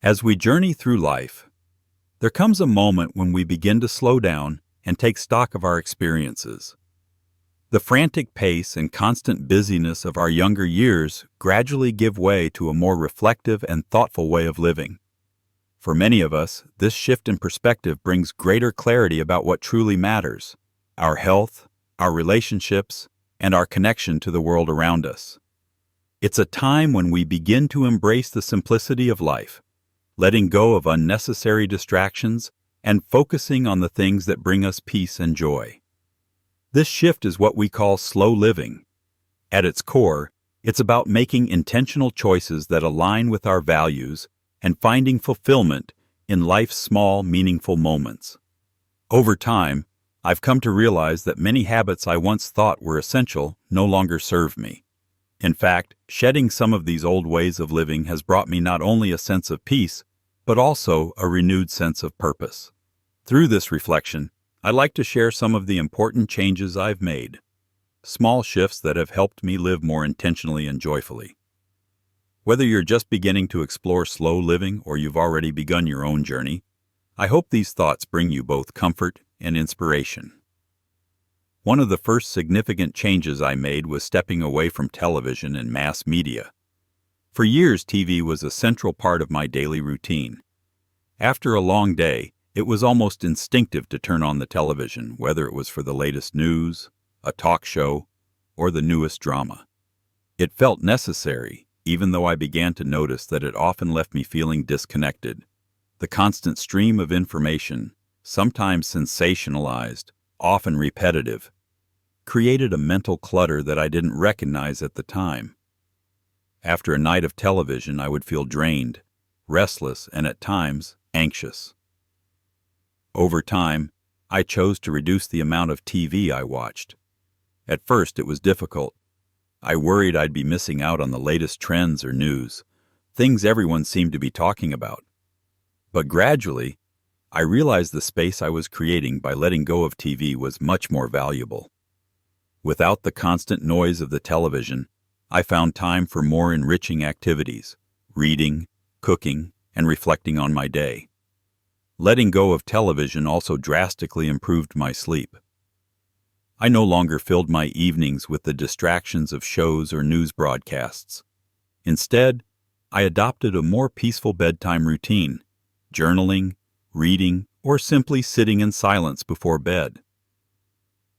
As we journey through life, there comes a moment when we begin to slow down and take stock of our experiences. The frantic pace and constant busyness of our younger years gradually give way to a more reflective and thoughtful way of living. For many of us, this shift in perspective brings greater clarity about what truly matters: our health, our relationships, and our connection to the world around us. It's a time when we begin to embrace the simplicity of life, letting go of unnecessary distractions and focusing on the things that bring us peace and joy. This shift is what we call slow living. At its core, it's about making intentional choices that align with our values and finding fulfillment in life's small, meaningful moments. Over time, I've come to realize that many habits I once thought were essential no longer serve me. In fact, shedding some of these old ways of living has brought me not only a sense of peace, but also a renewed sense of purpose. Through this reflection, I'd like to share some of the important changes I've made, small shifts that have helped me live more intentionally and joyfully. Whether you're just beginning to explore slow living or you've already begun your own journey, I hope these thoughts bring you both comfort and inspiration. One of the first significant changes I made was stepping away from television and mass media. For years, TV was a central part of my daily routine. After a long day, it was almost instinctive to turn on the television, whether it was for the latest news, a talk show, or the newest drama. It felt necessary, even though I began to notice that it often left me feeling disconnected. The constant stream of information, sometimes sensationalized, often repetitive, created a mental clutter that I didn't recognize at the time. After a night of television, I would feel drained, restless, and at times, anxious. Over time, I chose to reduce the amount of TV I watched. At first, it was difficult. I worried I'd be missing out on the latest trends or news, things everyone seemed to be talking about. But gradually, I realized the space I was creating by letting go of TV was much more valuable. Without the constant noise of the television, I found time for more enriching activities, reading, cooking, and reflecting on my day. Letting go of television also drastically improved my sleep. I no longer filled my evenings with the distractions of shows or news broadcasts. Instead, I adopted a more peaceful bedtime routine, journaling, reading, or simply sitting in silence before bed.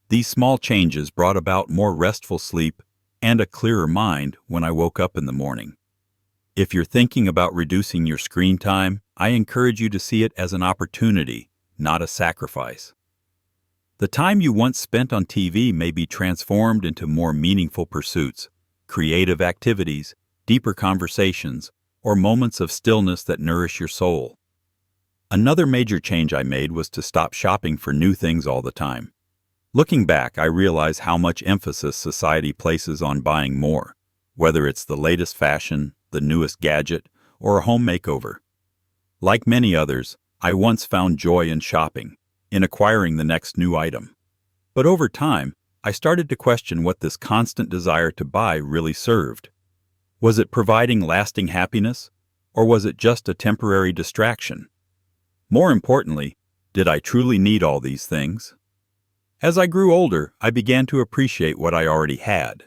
These small changes brought about more restful sleep and a clearer mind when I woke up in the morning. If you're thinking about reducing your screen time, I encourage you to see it as an opportunity, not a sacrifice. The time you once spent on TV may be transformed into more meaningful pursuits, creative activities, deeper conversations, or moments of stillness that nourish your soul. Another major change I made was to stop shopping for new things all the time. Looking back, I realize how much emphasis society places on buying more, whether it's the latest fashion, the newest gadget, or a home makeover. Like many others, I once found joy in shopping, in acquiring the next new item. But over time, I started to question what this constant desire to buy really served. Was it providing lasting happiness, or was it just a temporary distraction? More importantly, did I truly need all these things? As I grew older, I began to appreciate what I already had.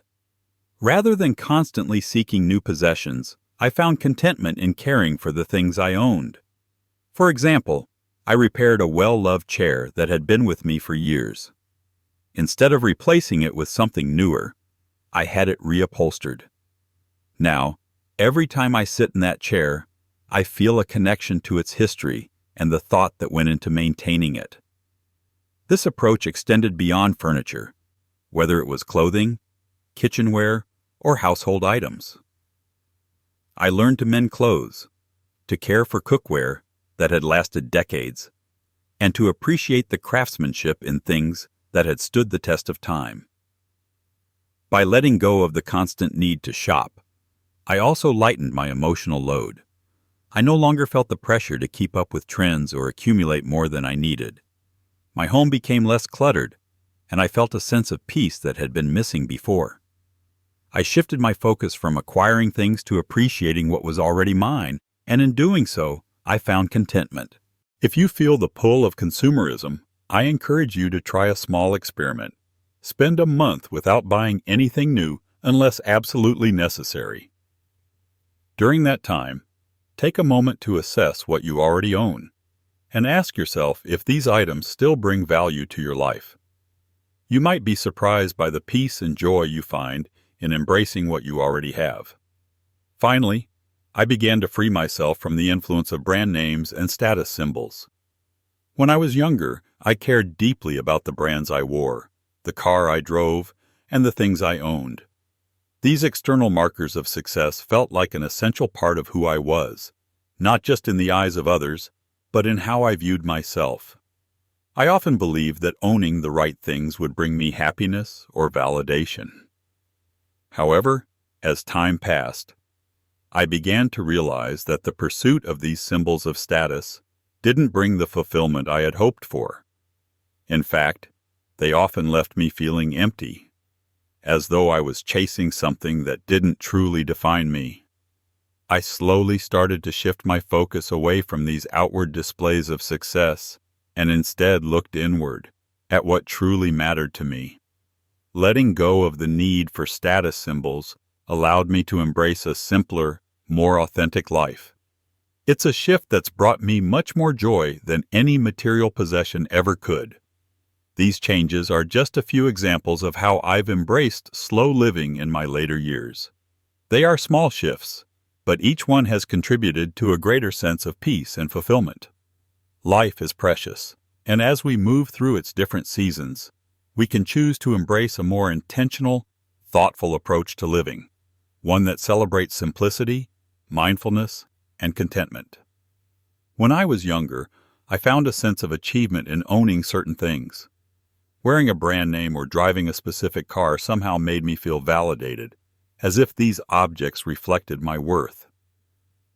Rather than constantly seeking new possessions, I found contentment in caring for the things I owned. For example, I repaired a well-loved chair that had been with me for years. Instead of replacing it with something newer, I had it reupholstered. Now, every time I sit in that chair, I feel a connection to its history and the thought that went into maintaining it. This approach extended beyond furniture, whether it was clothing, kitchenware, or household items. I learned to mend clothes, to care for cookware that had lasted decades, and to appreciate the craftsmanship in things that had stood the test of time. By letting go of the constant need to shop, I also lightened my emotional load. I no longer felt the pressure to keep up with trends or accumulate more than I needed. My home became less cluttered, and I felt a sense of peace that had been missing before. I shifted my focus from acquiring things to appreciating what was already mine and in doing so, I found contentment. If you feel the pull of consumerism, I encourage you to try a small experiment. Spend a month without buying anything new unless absolutely necessary. During that time, take a moment to assess what you already own, and ask yourself if these items still bring value to your life. You might be surprised by the peace and joy you find in embracing what you already have. Finally, I began to free myself from the influence of brand names and status symbols. When I was younger, I cared deeply about the brands I wore, the car I drove, and the things I owned. These external markers of success felt like an essential part of who I was, not just in the eyes of others, but in how I viewed myself. I often believed that owning the right things would bring me happiness or validation. However, as time passed, I began to realize that the pursuit of these symbols of status didn't bring the fulfillment I had hoped for. In fact, they often left me feeling empty, as though I was chasing something that didn't truly define me. I slowly started to shift my focus away from these outward displays of success and instead looked inward at what truly mattered to me. Letting go of the need for status symbols allowed me to embrace a simpler, more authentic life. It's a shift that's brought me much more joy than any material possession ever could. These changes are just a few examples of how I've embraced slow living in my later years. They are small shifts, but each one has contributed to a greater sense of peace and fulfillment. Life is precious, and as we move through its different seasons, we can choose to embrace a more intentional, thoughtful approach to living, one that celebrates simplicity, mindfulness, and contentment. When I was younger, I found a sense of achievement in owning certain things. Wearing a brand name or driving a specific car somehow made me feel validated, as if these objects reflected my worth.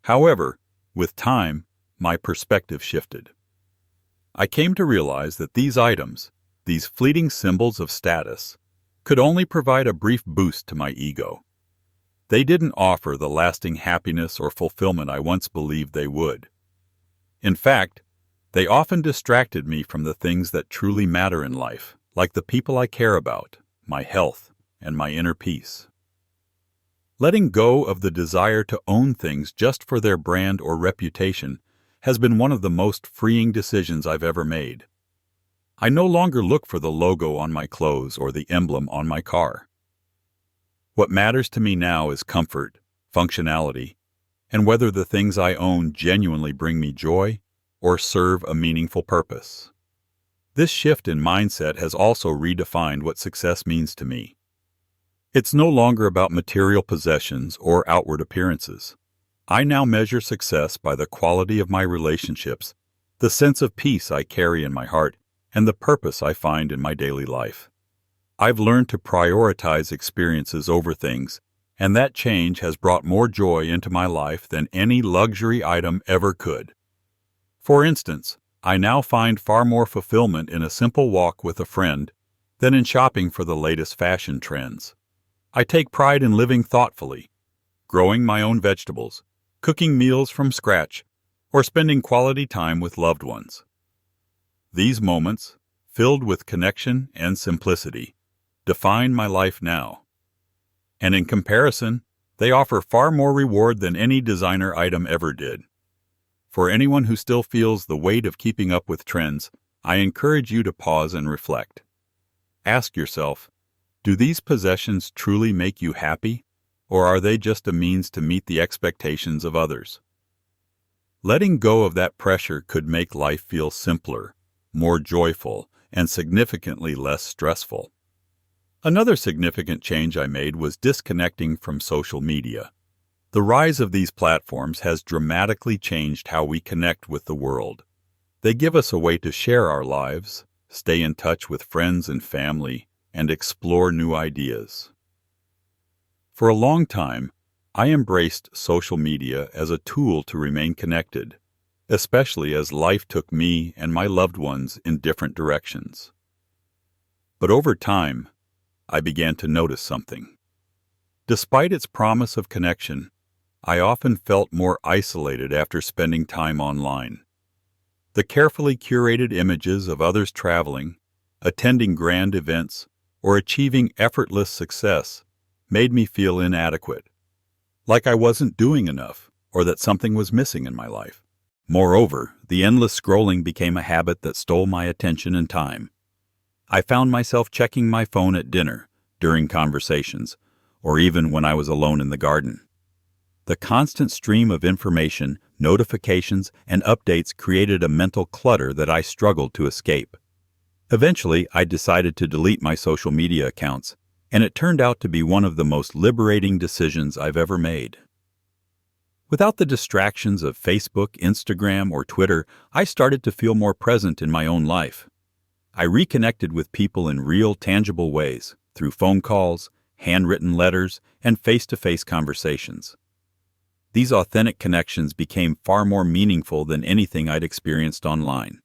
However, with time, my perspective shifted. I came to realize that these items, these fleeting symbols of status, could only provide a brief boost to my ego. They didn't offer the lasting happiness or fulfillment I once believed they would. In fact, they often distracted me from the things that truly matter in life, like the people I care about, my health, and my inner peace. Letting go of the desire to own things just for their brand or reputation has been one of the most freeing decisions I've ever made. I no longer look for the logo on my clothes or the emblem on my car. What matters to me now is comfort, functionality, and whether the things I own genuinely bring me joy or serve a meaningful purpose. This shift in mindset has also redefined what success means to me. It's no longer about material possessions or outward appearances. I now measure success by the quality of my relationships, the sense of peace I carry in my heart, and the purpose I find in my daily life. I've learned to prioritize experiences over things, and that change has brought more joy into my life than any luxury item ever could. For instance, I now find far more fulfillment in a simple walk with a friend than in shopping for the latest fashion trends. I take pride in living thoughtfully, growing my own vegetables, cooking meals from scratch, or spending quality time with loved ones. These moments, filled with connection and simplicity, define my life now. And in comparison, they offer far more reward than any designer item ever did. For anyone who still feels the weight of keeping up with trends, I encourage you to pause and reflect. Ask yourself, do these possessions truly make you happy, or are they just a means to meet the expectations of others? Letting go of that pressure could make life feel simpler, more joyful, and significantly less stressful. Another significant change I made was disconnecting from social media. The rise of these platforms has dramatically changed how we connect with the world. They give us a way to share our lives, stay in touch with friends and family, and explore new ideas. For a long time, I embraced social media as a tool to remain connected, especially as life took me and my loved ones in different directions. But over time, I began to notice something. Despite its promise of connection, I often felt more isolated after spending time online. The carefully curated images of others traveling, attending grand events, or achieving effortless success made me feel inadequate, like I wasn't doing enough or that something was missing in my life. Moreover, the endless scrolling became a habit that stole my attention and time. I found myself checking my phone at dinner, during conversations, or even when I was alone in the garden. The constant stream of information, notifications, and updates created a mental clutter that I struggled to escape. Eventually, I decided to delete my social media accounts, and it turned out to be one of the most liberating decisions I've ever made. Without the distractions of Facebook, Instagram, or Twitter, I started to feel more present in my own life. I reconnected with people in real, tangible ways, through phone calls, handwritten letters, and face-to-face conversations. These authentic connections became far more meaningful than anything I'd experienced online.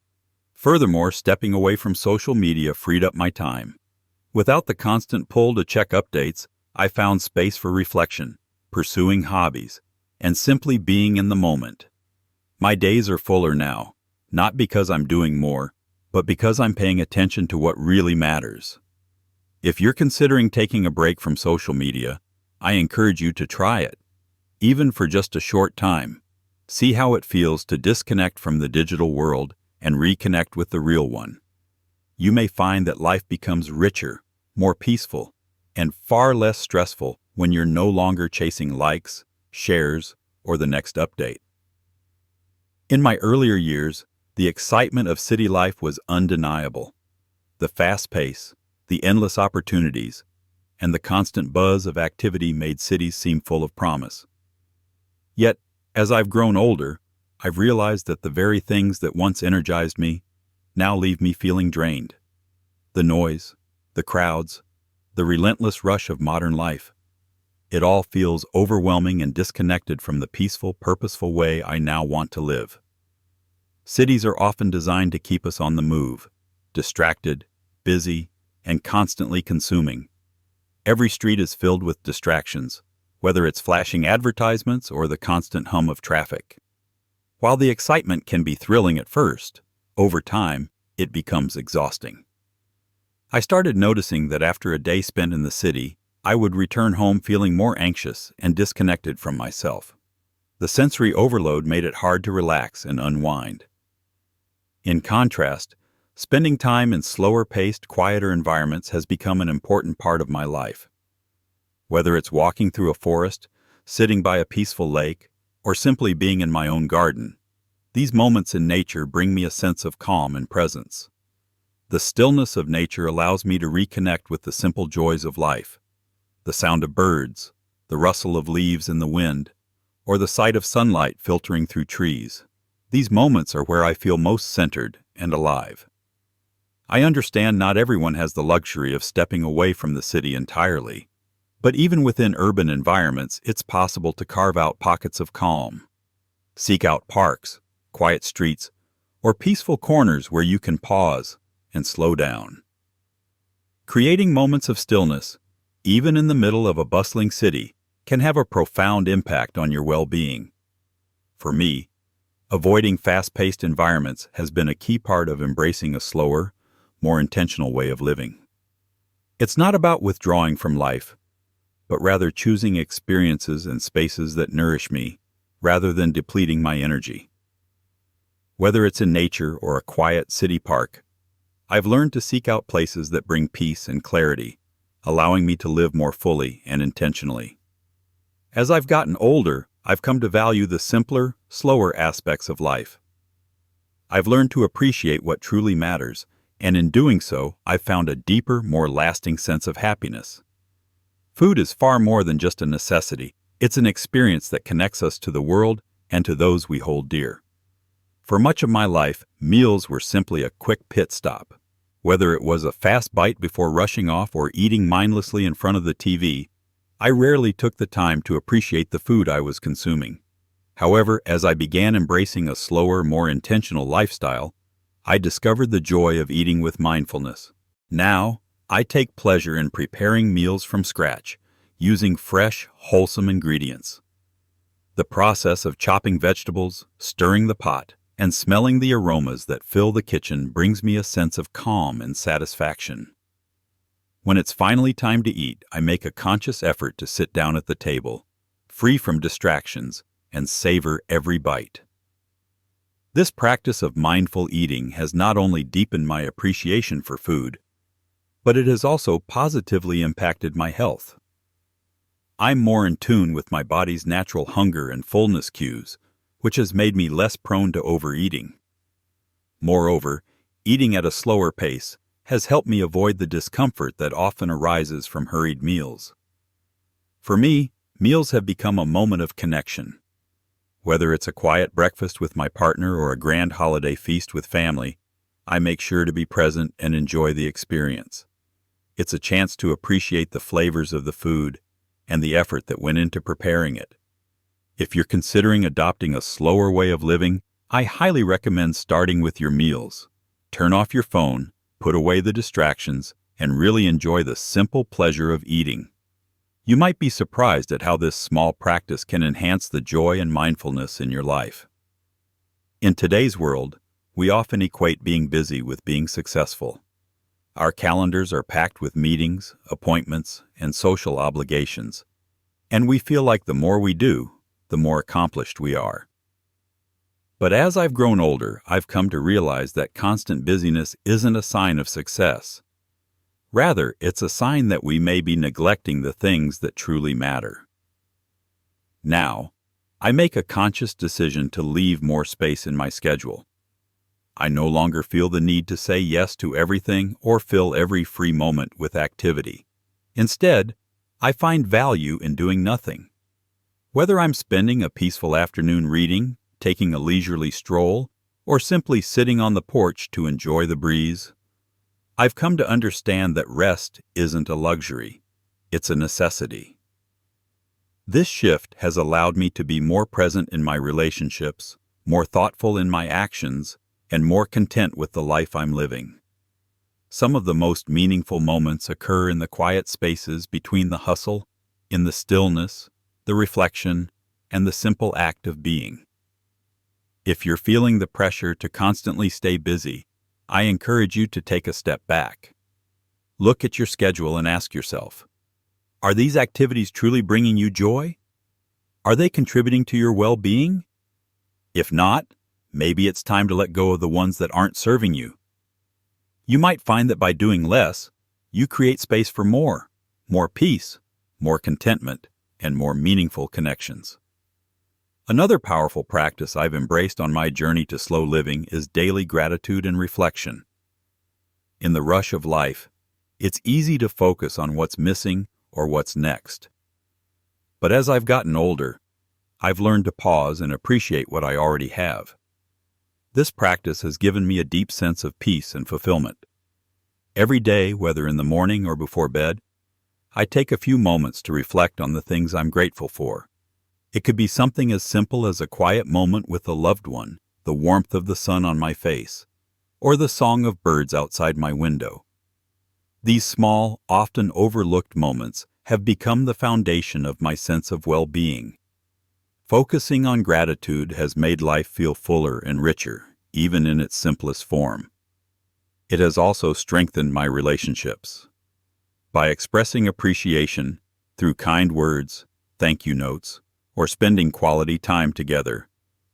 Furthermore, stepping away from social media freed up my time. Without the constant pull to check updates, I found space for reflection, pursuing hobbies, and simply being in the moment. My days are fuller now, not because I'm doing more, but because I'm paying attention to what really matters. If you're considering taking a break from social media, I encourage you to try it. Even for just a short time, see how it feels to disconnect from the digital world and reconnect with the real one. You may find that life becomes richer, more peaceful, and far less stressful when you're no longer chasing likes, shares, or the next update. In my earlier years, the excitement of city life was undeniable. The fast pace, the endless opportunities, and the constant buzz of activity made cities seem full of promise. Yet, as I've grown older, I've realized that the very things that once energized me now leave me feeling drained. The noise, the crowds, the relentless rush of modern life. It all feels overwhelming and disconnected from the peaceful, purposeful way I now want to live. Cities are often designed to keep us on the move, distracted, busy, and constantly consuming. Every street is filled with distractions, whether it's flashing advertisements or the constant hum of traffic. While the excitement can be thrilling at first, over time, it becomes exhausting. I started noticing that after a day spent in the city, I would return home feeling more anxious and disconnected from myself. The sensory overload made it hard to relax and unwind. In contrast, spending time in slower-paced, quieter environments has become an important part of my life. Whether it's walking through a forest, sitting by a peaceful lake, or simply being in my own garden, these moments in nature bring me a sense of calm and presence. The stillness of nature allows me to reconnect with the simple joys of life. The sound of birds, the rustle of leaves in the wind, or the sight of sunlight filtering through trees. These moments are where I feel most centered and alive. I understand not everyone has the luxury of stepping away from the city entirely, but even within urban environments, it's possible to carve out pockets of calm. Seek out parks, quiet streets, or peaceful corners where you can pause and slow down. Creating moments of stillness, even in the middle of a bustling city, can have a profound impact on your well-being. For me, avoiding fast-paced environments has been a key part of embracing a slower, more intentional way of living. It's not about withdrawing from life, but rather choosing experiences and spaces that nourish me, rather than depleting my energy. Whether it's in nature or a quiet city park, I've learned to seek out places that bring peace and clarity, allowing me to live more fully and intentionally. As I've gotten older, I've come to value the simpler, slower aspects of life. I've learned to appreciate what truly matters, and in doing so, I've found a deeper, more lasting sense of happiness. Food is far more than just a necessity. It's an experience that connects us to the world and to those we hold dear. For much of my life, meals were simply a quick pit stop. Whether it was a fast bite before rushing off or eating mindlessly in front of the TV, I rarely took the time to appreciate the food I was consuming. However, as I began embracing a slower, more intentional lifestyle, I discovered the joy of eating with mindfulness. Now, I take pleasure in preparing meals from scratch, using fresh, wholesome ingredients. The process of chopping vegetables, stirring the pot, and smelling the aromas that fill the kitchen brings me a sense of calm and satisfaction. When it's finally time to eat, I make a conscious effort to sit down at the table, free from distractions, and savor every bite. This practice of mindful eating has not only deepened my appreciation for food, but it has also positively impacted my health. I'm more in tune with my body's natural hunger and fullness cues, which has made me less prone to overeating. Moreover, eating at a slower pace has helped me avoid the discomfort that often arises from hurried meals. For me, meals have become a moment of connection. Whether it's a quiet breakfast with my partner or a grand holiday feast with family, I make sure to be present and enjoy the experience. It's a chance to appreciate the flavors of the food and the effort that went into preparing it. If you're considering adopting a slower way of living, I highly recommend starting with your meals. Turn off your phone, put away the distractions, and really enjoy the simple pleasure of eating. You might be surprised at how this small practice can enhance the joy and mindfulness in your life. In today's world, we often equate being busy with being successful. Our calendars are packed with meetings, appointments, and social obligations, and we feel like the more we do, the more accomplished we are. But as I've grown older, I've come to realize that constant busyness isn't a sign of success. Rather, it's a sign that we may be neglecting the things that truly matter. Now, I make a conscious decision to leave more space in my schedule. I no longer feel the need to say yes to everything or fill every free moment with activity. Instead, I find value in doing nothing. Whether I'm spending a peaceful afternoon reading, taking a leisurely stroll, or simply sitting on the porch to enjoy the breeze, I've come to understand that rest isn't a luxury, it's a necessity. This shift has allowed me to be more present in my relationships, more thoughtful in my actions, and more content with the life I'm living. Some of the most meaningful moments occur in the quiet spaces between the hustle, in the stillness, the reflection, and the simple act of being. If you're feeling the pressure to constantly stay busy, I encourage you to take a step back. Look at your schedule and ask yourself, are these activities truly bringing you joy? Are they contributing to your well-being? If not, maybe it's time to let go of the ones that aren't serving you. You might find that by doing less, you create space for more peace, more contentment, and more meaningful connections. Another powerful practice I've embraced on my journey to slow living is daily gratitude and reflection. In the rush of life, it's easy to focus on what's missing or what's next. But as I've gotten older, I've learned to pause and appreciate what I already have. This practice has given me a deep sense of peace and fulfillment. Every day, whether in the morning or before bed, I take a few moments to reflect on the things I'm grateful for. It could be something as simple as a quiet moment with a loved one, the warmth of the sun on my face, or the song of birds outside my window. These small, often overlooked moments have become the foundation of my sense of well-being. Focusing on gratitude has made life feel fuller and richer, even in its simplest form. It has also strengthened my relationships. By expressing appreciation through kind words, thank you notes, or spending quality time together,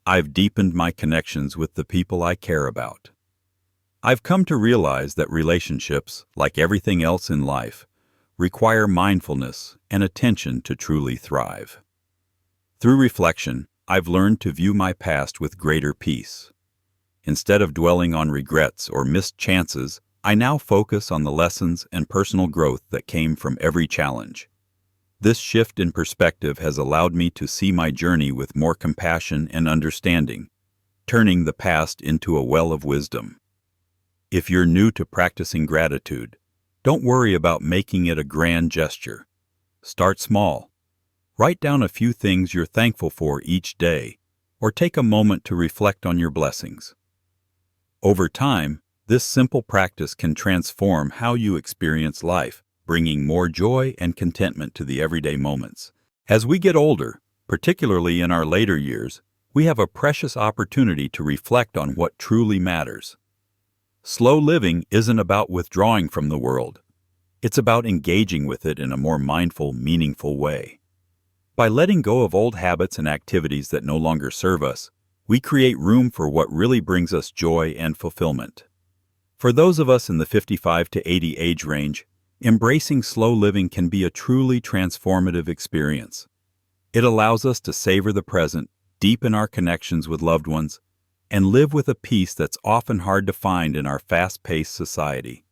I've deepened my connections with the people I care about. I've come to realize that relationships, like everything else in life, require mindfulness and attention to truly thrive. Through reflection, I've learned to view my past with greater peace. Instead of dwelling on regrets or missed chances, I now focus on the lessons and personal growth that came from every challenge. This shift in perspective has allowed me to see my journey with more compassion and understanding, turning the past into a well of wisdom. If you're new to practicing gratitude, don't worry about making it a grand gesture. Start small. Write down a few things you're thankful for each day, or take a moment to reflect on your blessings. Over time, this simple practice can transform how you experience life, bringing more joy and contentment to the everyday moments. As we get older, Particularly in our later years, we have a precious opportunity to reflect on what truly matters. Slow living isn't about withdrawing from the world. It's about engaging with it in a more mindful, meaningful way. By letting go of old habits and activities that no longer serve us, we create room for what really brings us joy and fulfillment. For those of us in the 55 to 80 age range, embracing slow living can be a truly transformative experience. It allows us to savor the present, deepen our connections with loved ones, and live with a peace that's often hard to find in our fast-paced society.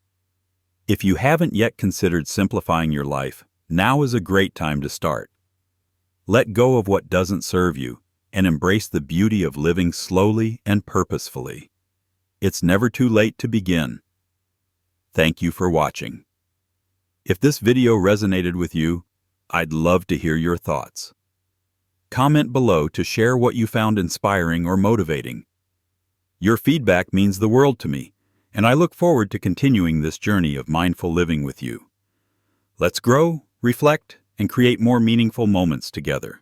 If you haven't yet considered simplifying your life, now is a great time to start. Let go of what doesn't serve you and embrace the beauty of living slowly and purposefully. It's never too late to begin. Thank you for watching. If this video resonated with you, I'd love to hear your thoughts. Comment below to share what you found inspiring or motivating. Your feedback means the world to me, and I look forward to continuing this journey of mindful living with you. Let's grow, reflect, and create more meaningful moments together.